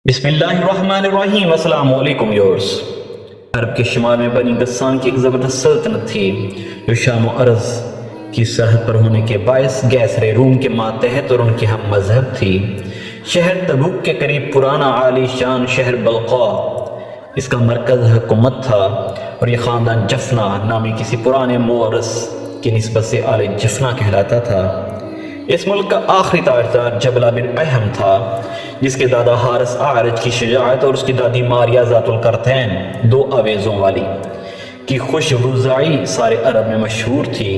بسم اللہ الرحمن الرحیم۔ السلام علیکم یورس۔ عرب کے شمال میں بنی غسان کی ایک زبردست سلطنت تھی جو شام و عرض کی سرحد پر ہونے کے باعث گیسر روم کے ماتحت اور ان کی ہم مذہب تھی۔ شہر تبوک کے قریب پرانا عالی شان شہر بلقا اس کا مرکز حکومت تھا، اور یہ خاندان جفنا نامی کسی پرانے مورث کی نسبت سے آل جفنا کہلاتا تھا۔ اس ملک کا آخری تاجدار جبلہ بن احم تھا، جس کے دادا حارث اعرج کی شجاعت اور اس کی دادی ماریا ذات القرتین دو آویزوں والی کی خوش رضائی سارے عرب میں مشہور تھی۔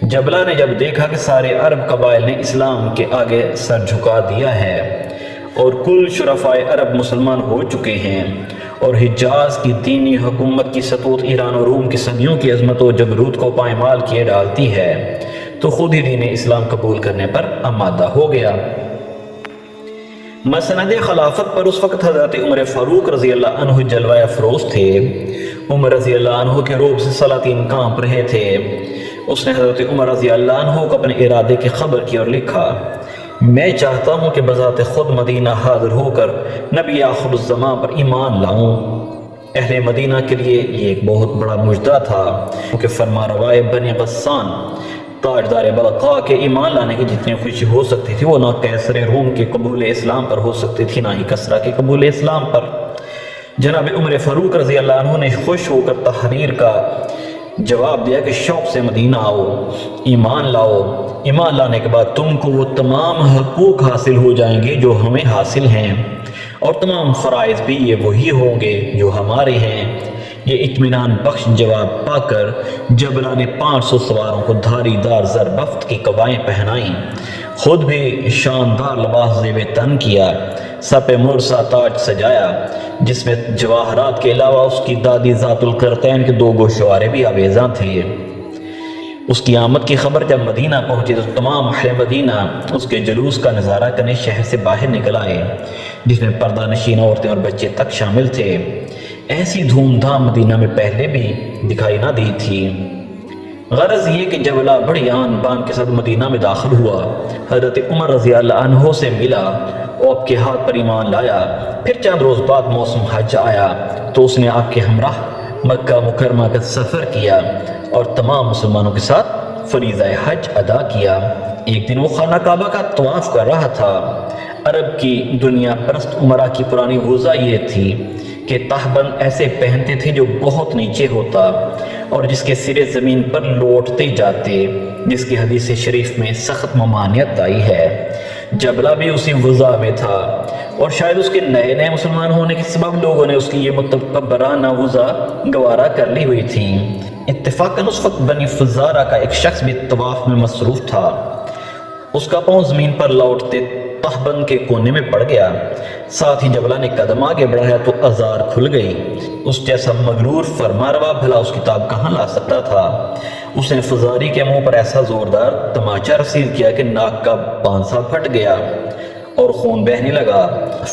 جبلہ نے جب دیکھا کہ سارے عرب قبائل نے اسلام کے آگے سر جھکا دیا ہے اور کل شرفائے عرب مسلمان ہو چکے ہیں، اور حجاز کی دینی حکومت کی سطوت ایران اور روم کی صدیوں کی عظمت و جبروت کو پائمال کیے ڈالتی ہے، تو خود ہی دین اسلام قبول کرنے پر آمادہ ہو گیا۔ مسند خلافت پر اس وقت حضرت عمر فاروق رضی اللہ عنہ جلوہ افروز تھے۔ عمر رضی اللہ عنہ کے روب سے سلاطین کانپ رہے تھے۔ اس نے حضرت عمر رضی اللہ عنہ کو اپنے ارادے کی خبر کی اور لکھا، میں چاہتا ہوں کہ بذات خود مدینہ حاضر ہو کر نبی آخر الزمان پر ایمان لاؤں۔ اہل مدینہ کے لیے یہ ایک بہت بڑا مجدہ تھا، کیونکہ فرما روائے بنی غسان تاجدار بلقا کے ایمان لانے کی جتنی خوشی ہو سکتی تھی وہ نہ قیصر روم کے قبول اسلام پر ہو سکتی تھی، نہ ہی کسریٰ کے قبول اسلام پر۔ جناب عمر فاروق رضی اللہ عنہ نے خوش ہو کر تحریر کا جواب دیا کہ شوق سے مدینہ آؤ، ایمان لاؤ، ایمان لانے کے بعد تم کو وہ تمام حقوق حاصل ہو جائیں گے جو ہمیں حاصل ہیں، اور تمام فرائض بھی یہ وہی ہوں گے جو ہمارے ہیں۔ یہ اطمینان بخش جواب پا کر جبلہ نے 500 سواروں کو دھاری دار زر بفت کی قبائیں پہنائیں، خود بھی شاندار لباس زیب تن کیا، سر پہ مرصع تاج سجایا جس میں جواہرات کے علاوہ اس کی دادی ذات القرتین کے 2 گوشوارے بھی آویزاں تھے۔ اس کی آمد کی خبر جب مدینہ پہنچی تو تمام اہل مدینہ اس کے جلوس کا نظارہ کرنے شہر سے باہر نکل آئے، جس میں پردہ نشین عورتیں اور بچے تک شامل تھے۔ ایسی دھوم دھام مدینہ میں پہلے بھی دکھائی نہ دی تھی۔ غرض یہ کہ جبلہ بڑی آن بان کے ساتھ مدینہ میں داخل ہوا، حضرت عمر رضی اللہ عنہ سے ملا اور آپ کے ہاتھ پر ایمان لایا۔ پھر چند روز بعد موسم حج آیا تو اس نے آپ کے ہمراہ مکہ مکرمہ کا سفر کیا اور تمام مسلمانوں کے ساتھ فریضہ حج ادا کیا۔ ایک دن وہ خانہ کعبہ کا طواف کر رہا تھا۔ عرب کی دنیا پرست عمرہ کی پرانی وضع یہ تھی کہ تہبند ایسے پہنتے تھے جو بہت نیچے ہوتا اور جس کے سرے زمین پر لوٹتے جاتے، جس کی حدیث شریف میں سخت ممانعت آئی ہے۔ جبلہ بھی اسی وضع میں تھا، اور شاید اس کے نئے نئے مسلمان ہونے کے سبب لوگوں نے اس کی یہ متکبرانہ وضع گوارا کر لی ہوئی تھی۔ اتفاقاً اس وقت بنی فزارہ کا ایک شخص بھی طواف میں مصروف تھا۔ اس کا پاؤں زمین پر لوٹتے تہبند کے کونے میں پڑ گیا۔ ساتھ ہی جبلہ نے قدم آگے بڑھایا تو ازار کھل گئی۔ اس جیسا مغرور فرماروا بھلا اس کتاب کہاں لا سکتا تھا؟ اس نے فزاری کے منہ پر ایسا زوردار تماچا رسید کیا کہ ناک کا پانسا پھٹ گیا اور خون بہنے لگا۔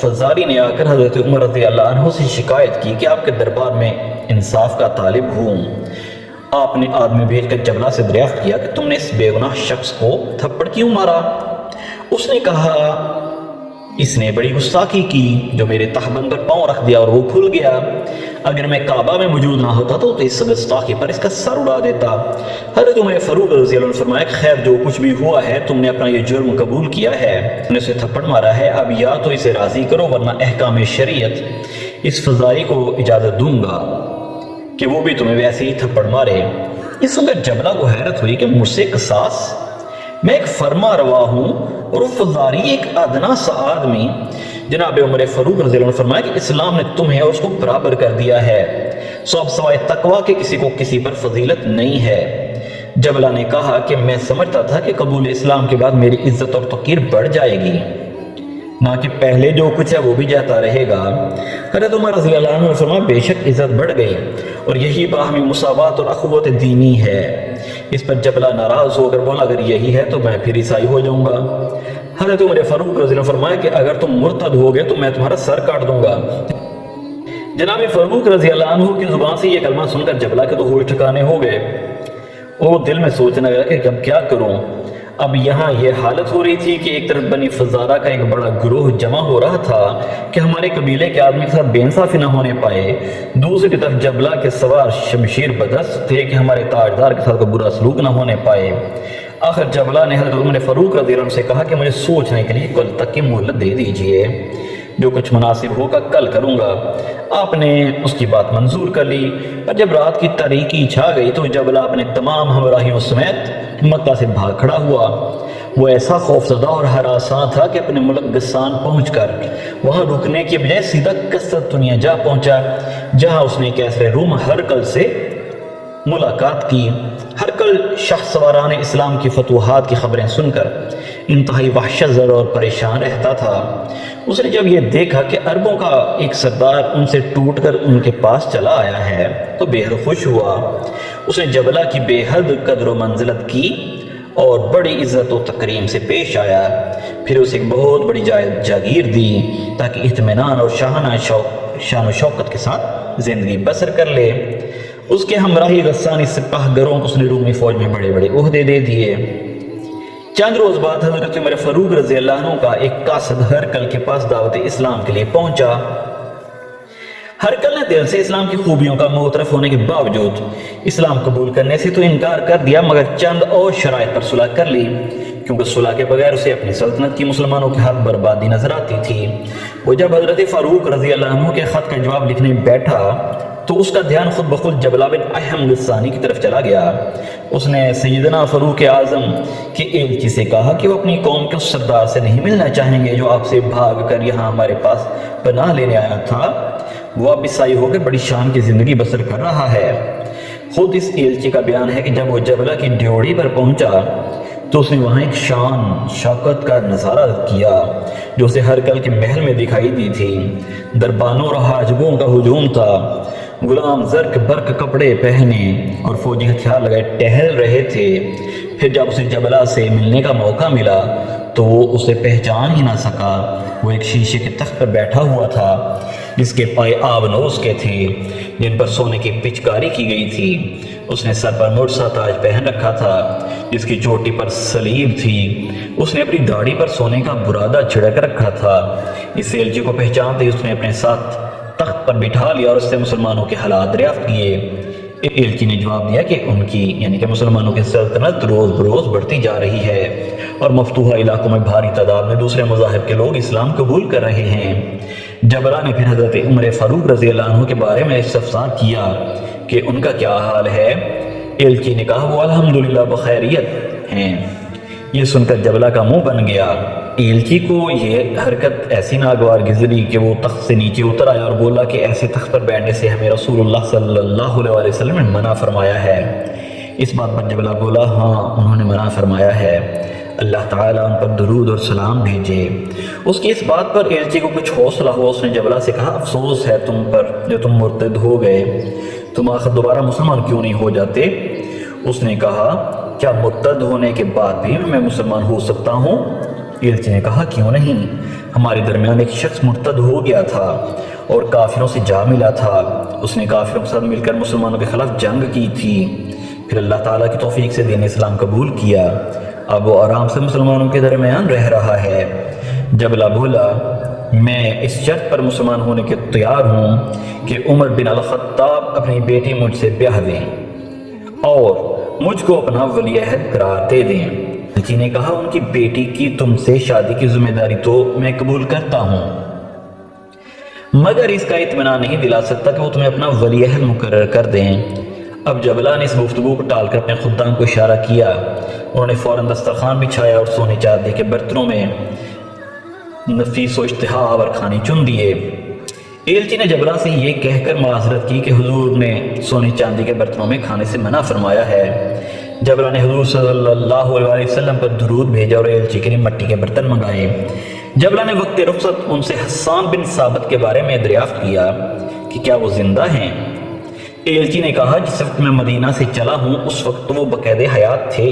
فزاری نے آ کر حضرت عمر رضی اللہ عنہ سے شکایت کی کہ آپ کے دربار میں انصاف کا طالب ہوں۔ آپ نے آدمی بھیج کر جبلہ سے دریافت کیا کہ تم نے اس بے گناہ شخص کو تھپڑ کیوں مارا؟ اس نے کہا، اس نے بڑی گستاخی کی جو میرے تہبند پر پاؤں رکھ دیا اور وہ کھل گیا۔ اگر میں کعبہ میں موجود نہ ہوتا تو اس گستاخی پر اس کا سر اڑا دیتا۔ حضرت عمر فاروق رضی اللہ عنہ نے فرمایا کہ خیر جو کچھ بھی ہوا ہے تم نے اپنا یہ جرم قبول کیا ہے، تم نے اسے تھپڑ مارا ہے، اب یا تو اسے راضی کرو ورنہ احکام شریعت اس فزاری کو اجازت دوں گا کہ وہ بھی تمہیں ویسے ہی تھپڑ مارے۔ اس وقت جبلہ کو حیرت ہوئی کہ مجھ سے قصاص؟ میں ایک فرما روا ہوں اور وہ فزاری ایک ادنا سا آدمی۔ جناب عمر فاروق رضی اللہ عنہ نے فرمایا کہ اسلام نے تمہیں اور اس کو برابر کر دیا ہے، سو اب سوائے تقوی کے کسی کو کسی پر فضیلت نہیں ہے۔ جبلہ نے کہا کہ میں سمجھتا تھا کہ قبول اسلام کے بعد میری عزت اور توقیر بڑھ جائے گی، نہ کہ پہلے جو کچھ ہے وہ بھی جاتا رہے گا۔ حضرت عمر رضی اللہ عنہ نے فرمایا بے شک عزت بڑھ گئی، اور یہی باہمی مساوات اور اخوت دینی ہے۔ اس پر جبلہ ناراض ہو کر بولا اگر یہی ہے تو میں پھر عیسائی ہو جاؤں گا۔ حضرت عمر فاروق رضی اللہ عنہ نے فرمایا کہ اگر تم مرتد ہو گئے تو میں تمہارا سر کاٹ دوں گا۔ جناب فاروق رضی اللہ عنہ کی زبان سے یہ کلمہ سن کر جبلہ کے تو ہوش ٹھکانے ہو گئے۔ وہ دل میں سوچنے لگا کہ اب کیا کروں؟ اب یہاں یہ حالت ہو رہی تھی کہ ایک طرف بنی فزارہ کا ایک بڑا گروہ جمع ہو رہا تھا کہ ہمارے قبیلے کے آدمی کے ساتھ بے انصافی نہ ہونے پائے، دوسری طرف جبلہ کے سوار شمشیر بدست تھے کہ ہمارے تاجدار کے ساتھ کوئی برا سلوک نہ ہونے پائے۔ آخر جبلہ نے حضرت عمر فاروق رضی اللہ عنہ سے کہا کہ مجھے سوچنے کے لیے کل تک کی مہلت دے دیجئے، جو کچھ مناسب ہوگا کل کروں گا۔ آپ نے اس کی بات منظور کر لی، پر جب رات کی تاریکی چھا گئی تو جبلہ اپنے تمام ہمراہیوں سمیت مکہ سے بھاگ کھڑا ہوا۔ وہ ایسا خوفزدہ اور ہراساں تھا کہ اپنے ملک غسان پہنچ کر وہاں رکنے کی بجائے سیدھا قسطنطنیہ جا پہنچا، جہاں اس نے کیسر روم ہرقل سے ملاقات کی۔ ہرقل شاہ سواران اسلام کی فتوحات کی خبریں سن کر انتہائی وحشت زدہ اور پریشان رہتا تھا۔ اس نے جب یہ دیکھا کہ عربوں کا ایک سردار ان سے ٹوٹ کر ان کے پاس چلا آیا ہے تو بے حد خوش ہوا۔ اس نے جبلہ کی بے حد قدر و منزلت کی اور بڑی عزت و تکریم سے پیش آیا، پھر اسے ایک بہت بڑی جاگیر دی تاکہ اطمینان اور شان و شوکت کے ساتھ زندگی بسر کر لے۔ اس کے ہمراہی غسانی سپاہ گروں کو اس نے رومی فوج میں بڑے بڑے عہدے دے دیے۔ چند روز بعد حضرت عمر فاروق رضی اللہ عنہ کا ایک قاصد ہرقل کے پاس دعوت اسلام کے لیے پہنچا۔ ہرقل نے دل سے اسلام کی خوبیوں کا معترف ہونے کے باوجود اسلام قبول کرنے سے تو انکار کر دیا، مگر چند اور شرائط پر صلح کر لی، کیونکہ صلح کے بغیر اسے اپنی سلطنت کی مسلمانوں کے ہاتھ بربادی نظر آتی تھی۔ وہ جب حضرت فاروق رضی اللہ عنہ کے خط کا جواب لکھنے بیٹھا تو اس کا دھیان خود بخود جبلہ بن احم غسانی کی طرف چلا گیا۔ اس نے سیدنا فاروق اعظم کے ایلچی سے کہا کہ وہ اپنی قوم کے اس سردار سے نہیں ملنا چاہیں گے جو آپ سے بھاگ کر یہاں ہمارے پاس پناہ لینے آیا تھا، وہ اب عیسائی ہو کے بڑی شان کی زندگی بسر کر رہا ہے۔ خود اس ایلچی کا بیان ہے کہ جب وہ جبلہ کی ڈیوڑی پر پہنچا تو اس نے وہاں ایک شان شوکت کا نظارہ کیا جو اسے ہرقل کے محل میں دکھائی دی تھی۔ دربانوں اور حاجبوں کا ہجوم تھا، غلام زرق برق کپڑے پہنے اور فوجی ہتھیار لگائے ٹہل رہے تھے۔ پھر جب اسے جبلہ سے ملنے کا موقع ملا تو وہ اسے پہچان ہی نہ سکا۔ وہ ایک شیشے کے تخت پر بیٹھا ہوا تھا جس کے پائے آبنوس کے تھے، جن پر سونے کی پچکاری کی گئی تھی۔ اس نے سر پر مرسا تاج پہن رکھا تھا جس کی چوٹی پر صلیب تھی۔ اس نے اپنی داڑھی پر سونے کا برادہ چھڑک رکھا تھا۔ اس ایلچی کو پہچانتے اس نے اپنے ساتھ تخت پر بٹھا لیا اور اس سے مسلمانوں کے حالات دریافت کیے۔ ایلچی نے جواب دیا کہ ان کی یعنی کہ مسلمانوں کی سلطنت روز بروز بڑھتی جا رہی ہے اور مفتوحہ علاقوں میں بھاری تعداد میں دوسرے مذاہب کے لوگ اسلام قبول کر رہے ہیں۔ جبلہ نے پھر حضرت عمر فاروق رضی اللہ عنہ کے بارے میں استفسار کیا کہ ان کا کیا حال ہے۔ ایلچی نے کہا وہ الحمدللہ بخیریت ہیں۔ یہ سن کر جبلہ کا منہ بن گیا۔ ایلچی کو یہ حرکت ایسی ناگوار گزری کہ وہ تخت سے نیچے اتر آیا اور بولا کہ ایسے تخت پر بیٹھنے سے ہمیں رسول اللہ صلی اللہ علیہ وسلم نے منع فرمایا ہے۔ اس بات پر جبلہ بولا ہاں انہوں نے منع فرمایا ہے، اللہ تعالیٰ ان پر درود اور سلام بھیجے۔ اس کی اس بات پر ایلچی کو کچھ حوصلہ ہوا۔ اس نے جبلہ سے کہا افسوس ہے تم پر جو تم مرتد ہو گئے، تم آخر دوبارہ مسلمان کیوں نہیں ہو جاتے؟ اس نے کہا کیا مرتد ہونے کے بعد بھی میں مسلمان ہو سکتا ہوں؟ ایلچی نے کہا کیوں نہیں، ہمارے درمیان ایک شخص مرتد ہو گیا تھا اور کافروں سے جا ملا تھا، اس نے کافروں کے ساتھ مل کر مسلمانوں کے خلاف جنگ کی تھی، پھر اللہ تعالیٰ کی توفیق سے دین اسلام قبول کیا، اب وہ آرام سے مسلمانوں کے درمیان رہ رہا ہے۔ جبلہ بولا میں اس شرط پر مسلمان ہونے کے تیار ہوں کہ عمر بن الخطاب اپنی بیٹی مجھ سے بیاہ دیں اور مجھ کو اپنا ولی عہد قرار دے دیں۔ ایلچی نے کہا ان کی بیٹی کی تم سے شادی کی ذمہ داری تو میں قبول کرتا ہوں، مگر اس کا اطمینان نہیں دلا سکتا کہ وہ تمہیں اپنا ولی عہد مقرر کر دیں۔ اب جبلہ نے اس گفتگو کو ٹال کر اپنے خدام کو اشارہ کیا۔ انہوں نے فوراً دسترخوان بچھایا اور سونے چاندی کے برتنوں میں نفیس و اشتہا آور کھانے چن دیے۔ ایلچی نے جبلہ سے یہ کہہ کر معذرت کی کہ حضور نے سونے چاندی کے برتنوں میں کھانے سے منع فرمایا ہے۔ جبلہ نے حضور صلی اللہ علیہ وسلم پر درود بھیجا اور ایلچی کے لیے مٹی کے برتن منگائے۔ جبلہ نے وقت رخصت ان سے حسان بن ثابت کے بارے میں دریافت کیا کہ کیا وہ زندہ ہیں۔ ایلچی نے کہا جس وقت میں مدینہ سے چلا ہوں اس وقت تو وہ باقید حیات تھے۔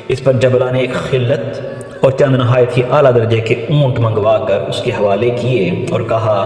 اس پر جبلہ نے ایک خلت اور چند نہایت ہی اعلیٰ درجے کے اونٹ منگوا کر اس کے حوالے کیے اور کہا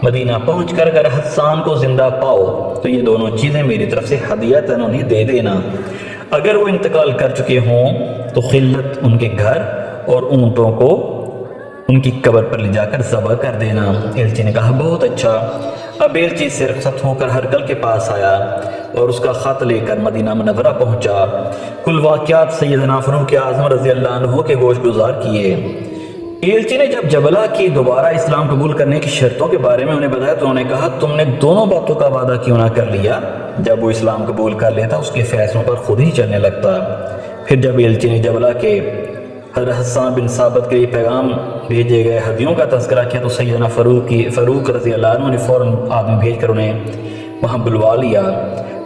مدینہ پہنچ کر اگر حسان کو زندہ پاؤ تو یہ دونوں چیزیں میری طرف سے ہدیۃً انہیں دے دینا، اگر وہ انتقال کر چکے ہوں تو خلت ان کے گھر اور اونٹوں کو ان کی قبر پر لے جا کر ذبح کر دینا۔ ایلچی نے کہا بہت اچھا۔ اب ایلچی سے رخصت ہو کر ہرقل کے پاس آیا اور اس کا خط لے کر مدینہ منورہ پہنچا۔ کل واقعات سیدنا فاروق اعظم رضی اللہ عنہ کے گوش گزار کیے۔ ایلچی نے جب جبلہ کی دوبارہ اسلام قبول کرنے کی شرطوں کے بارے میں انہیں بتایا تو انہوں نے کہا تم نے دونوں باتوں کا وعدہ کیوں نہ کر لیا؟ جب وہ اسلام قبول کر لیتا اس کے فیصلوں پر خود ہی چلنے لگتا۔ پھر جب ایلچی نے جبلہ کے حضرت حسان بن ثابت کے لیے پیغام بھیجے گئے ہدیوں کا تذکرہ کیا تو سیدنا فاروق رضی اللہ عنہ نے فوراً آدمی بھیج کر انہیں وہاں بلوا لیا۔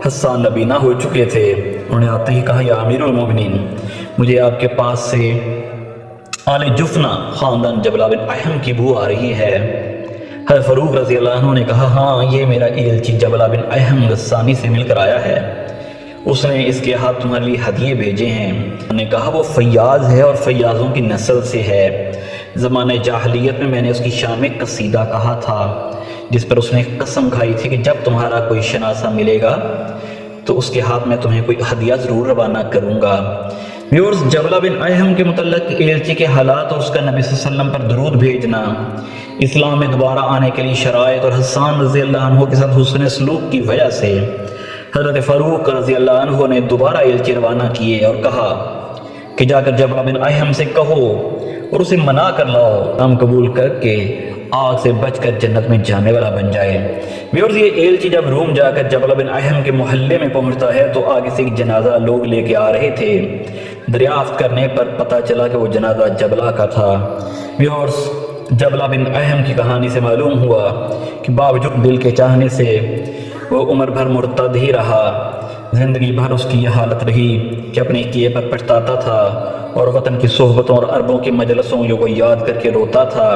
حسان نبینا ہو چکے تھے۔ انہوں نے آتے ہی کہا یا امیر المومنین، مجھے آپ کے پاس سے آل جفنا خاندان جبلہ بن احم کی بو آ رہی ہے۔ حضرت فاروق رضی اللہ عنہ نے کہا ہاں یہ میرا ایلچی جبلہ بن احم غسانی سے مل کر آیا ہے، اس نے اس کے ہاتھ تمہارے لیے ہدیے بھیجے ہیں۔ انہوں نے کہا وہ فیاض ہے اور فیاضوں کی نسل سے ہے۔ زمانہ جاہلیت میں نے اس کی شان میں قصیدہ کہا تھا جس پر اس نے قسم کھائی تھی کہ جب تمہارا کوئی شناسہ ملے گا تو اس کے ہاتھ میں تمہیں کوئی ہدیہ ضرور روانہ کروں گا۔ ویورز، جبلہ بن احم کے متعلق ایلچی کے حالات اور اس کا نبی صلی اللہ علیہ وسلم پر درود بھیجنا، اسلام میں دوبارہ آنے کے لیے شرائط اور حسان رضی اللہ عنہ کے ساتھ حسن سلوک کی وجہ سے حضرت فاروق رضی اللہ عنہ نے دوبارہ ایلچی روانہ کیے اور کہا کہ جا کر جبلہ بن احم سے کہو اور اسے منا کر لاؤ، ہم قبول کر کے آگ سے بچ کر جنت میں جانے والا بن جائے۔ ویورز، یہ ایلچی جب روم جا کر جبلہ بن احم کے محلے میں پہنچتا ہے تو آگے سے ایک جنازہ لوگ لے کے آ رہے تھے۔ دریافت کرنے پر پتہ چلا کہ وہ جنازہ جبلہ کا تھا۔ ویورز، جبلہ بن احم کی کہانی سے معلوم ہوا کہ باوجود دل کے چاہنے سے وہ عمر بھر مرتد ہی رہا۔ زندگی بھر اس کی یہ حالت رہی کہ اپنے کیے پر پچھتاتا تھا اور وطن کی صحبتوں اور عربوں کی مجلسوں کو یاد کر کے روتا تھا،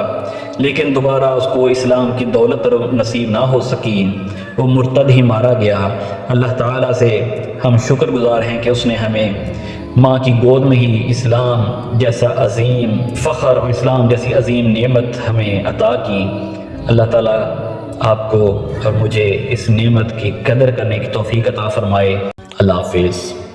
لیکن دوبارہ اس کو اسلام کی دولت نصیب نہ ہو سکی، وہ مرتد ہی مارا گیا۔ اللہ تعالیٰ سے ہم شکر گزار ہیں کہ اس نے ہمیں ماں کی گود میں ہی اسلام جیسا عظیم فخر اور اسلام جیسی عظیم نعمت ہمیں عطا کی۔ اللہ تعالیٰ آپ کو اور مجھے اس نعمت کی قدر کرنے کی توفیق عطا فرمائے۔ اللہ حافظ۔